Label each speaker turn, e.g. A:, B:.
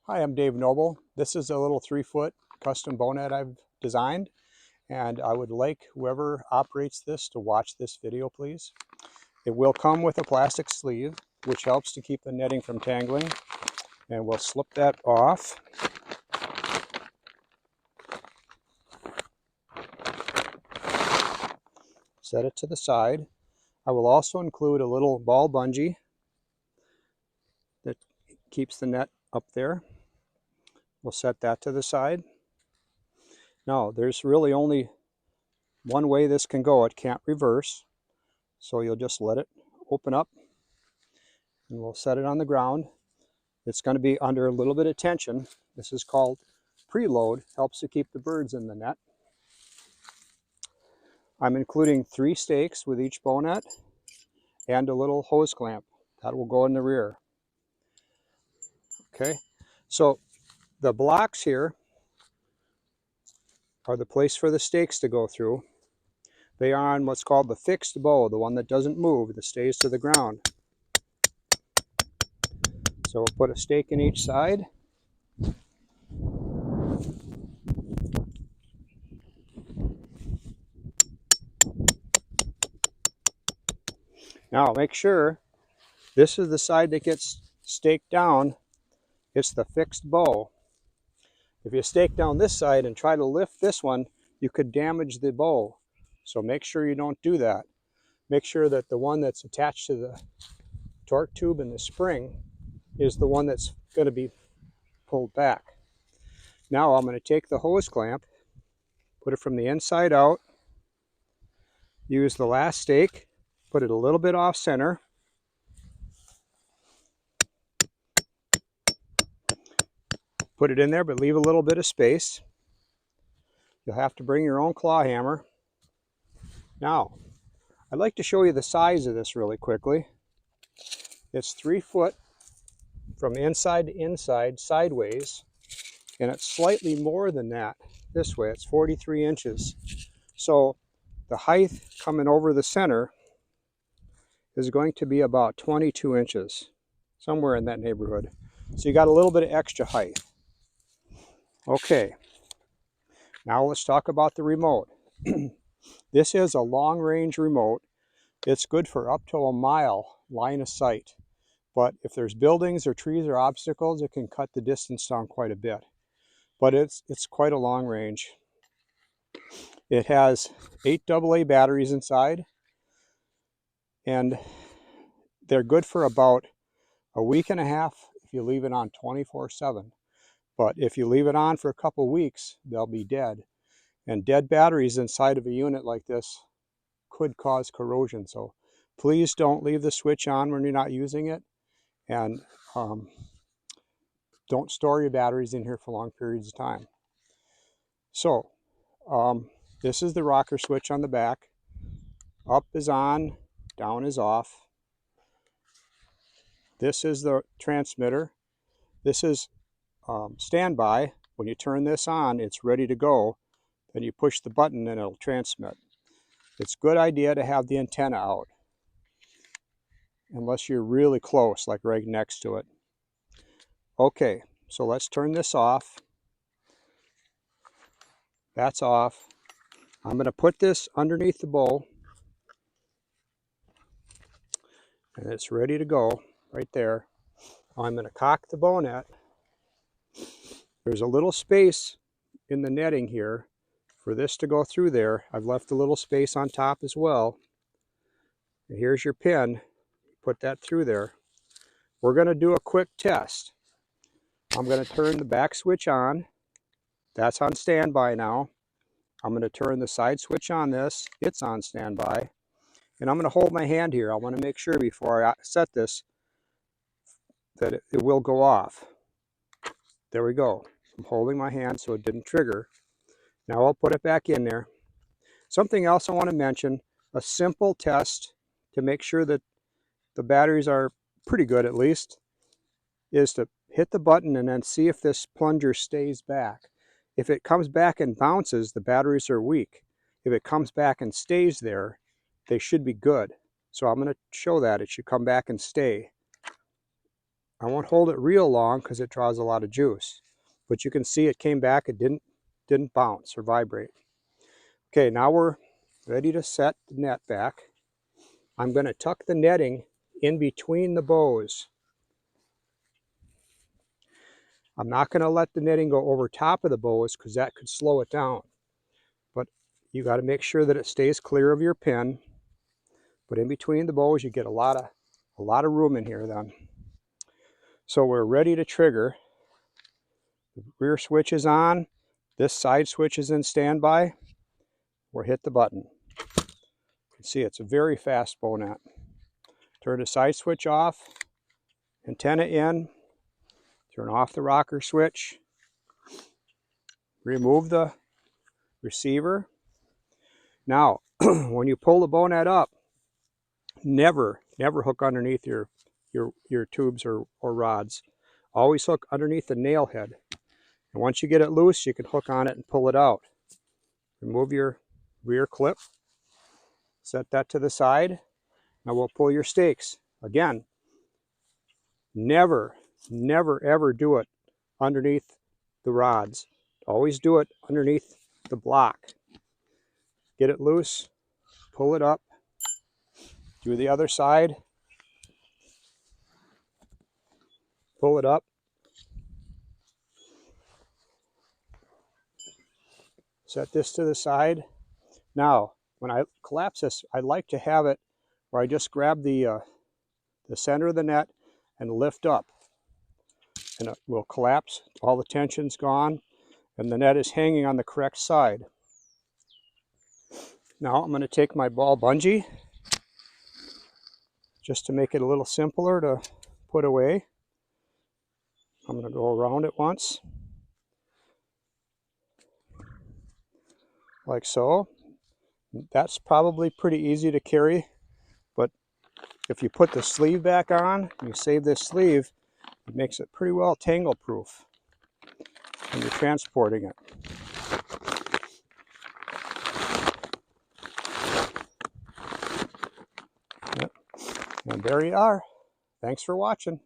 A: Hi, I'm Dave Noble. This is a little 3-foot custom bownet I've designed, and I would like whoever operates this to watch this video, please. It will come with a plastic sleeve, which helps to keep the netting from tangling, and we'll slip that off. Set it to the side. I will also include a little ball bungee that keeps the net up there. We'll set that to the side. Now, there's really only one way this can go. It can't reverse, so you'll just let it open up, and we'll set it on the ground. It's going to be under a little bit of tension. This is called preload, helps to keep the birds in the net. I'm including 3 stakes with each bownet and a little hose clamp that will go in the rear. Okay, so the blocks here are the place for the stakes to go through. They are on what's called the fixed bow, the one that doesn't move, that stays to the ground. So we'll put a stake in each side. Now make sure this is the side that gets staked down. It's the fixed bow. If you stake down this side and try to lift this one, you could damage the bow. So make sure you don't do that. Make sure that the one that's attached to the torque tube and the spring is the one that's going to be pulled back. Now I'm going to take the hose clamp, put it from the inside out, use the last stake, put it a little bit off center, put it in there, but leave a little bit of space. You'll have to bring your own claw hammer. Now, I'd like to show you the size of this really quickly. It's 3 foot from inside to inside, sideways, and it's slightly more than that this way. It's 43 inches. So the height coming over the center is going to be about 22 inches, somewhere in that neighborhood. So you got a little bit of extra height. Okay, now let's talk about the remote. This is a long-range remote. It's good for up to a mile line of sight. But if there's buildings or trees or obstacles, it can cut the distance down quite a bit. But it's quite a long range. It has 8 AA batteries inside, and they're good for about a week and a half if you leave it on 24/7. But if you leave it on for a couple weeks, they'll be dead. And dead batteries inside of a unit like this could cause corrosion. So please don't leave the switch on when you're not using it. And don't store your batteries in here for long periods of time. So this is the rocker switch on the back. Up is on, down is off. This is the transmitter. This is standby. When you turn this on, it's ready to go. Then you push the button and it'll transmit. It's a good idea to have the antenna out, unless you're really close, like right next to it. Okay, so let's turn this off. That's off. I'm going to put this underneath the bow, and it's ready to go right there. I'm going to cock the bownet. There's a little space in the netting here for this to go through there. I've left a little space on top as well. And here's your pin. Put that through there. We're going to do a quick test. I'm going to turn the back switch on. That's on standby now. I'm going to turn the side switch on this. It's on standby. And I'm going to hold my hand here. I want to make sure before I set this that it will go off. There we go. I'm holding my hand so it didn't trigger. Now I'll put it back in there. Something else I want to mention, a simple test to make sure that the batteries are pretty good at least, is to hit the button and then see if this plunger stays back. If it comes back and bounces, the batteries are weak. If it comes back and stays there, they should be good. So I'm going to show that. It should come back and stay. I won't hold it real long because it draws a lot of juice. But you can see it came back, it didn't bounce or vibrate. Okay, now we're ready to set the net back. I'm going to tuck the netting in between the bows. I'm not going to let the netting go over top of the bows because that could slow it down. But you got to make sure that it stays clear of your pin. But in between the bows, you get a lot of room in here then. So we're ready to trigger. The rear switch is on. This side switch is in standby. We'll hit the button. You can see it's a very fast bownet. Turn the side switch off. Antenna in. Turn off the rocker switch. Remove the receiver. Now, when you pull the bownet up, never hook underneath your tubes or rods. Always hook underneath the nail head. And once you get it loose, you can hook on it and pull it out. Remove your rear clip. Set that to the side. Now we'll pull your stakes. Again, never ever do it underneath the rods. Always do it underneath the block. Get it loose, pull it up, do the other side, pull it up. Set this to the side. Now, when I collapse this, I like to have it where I just grab the center of the net and lift up. And it will collapse, all the tension's gone, and the net is hanging on the correct side. Now I'm going to take my ball bungee, just to make it a little simpler to put away. I'm going to go around it once, like so. That's probably pretty easy to carry, but if you put the sleeve back on, and you save this sleeve, it makes it pretty well tangle proof when you're transporting it. Yep. And there you are. Thanks for watching.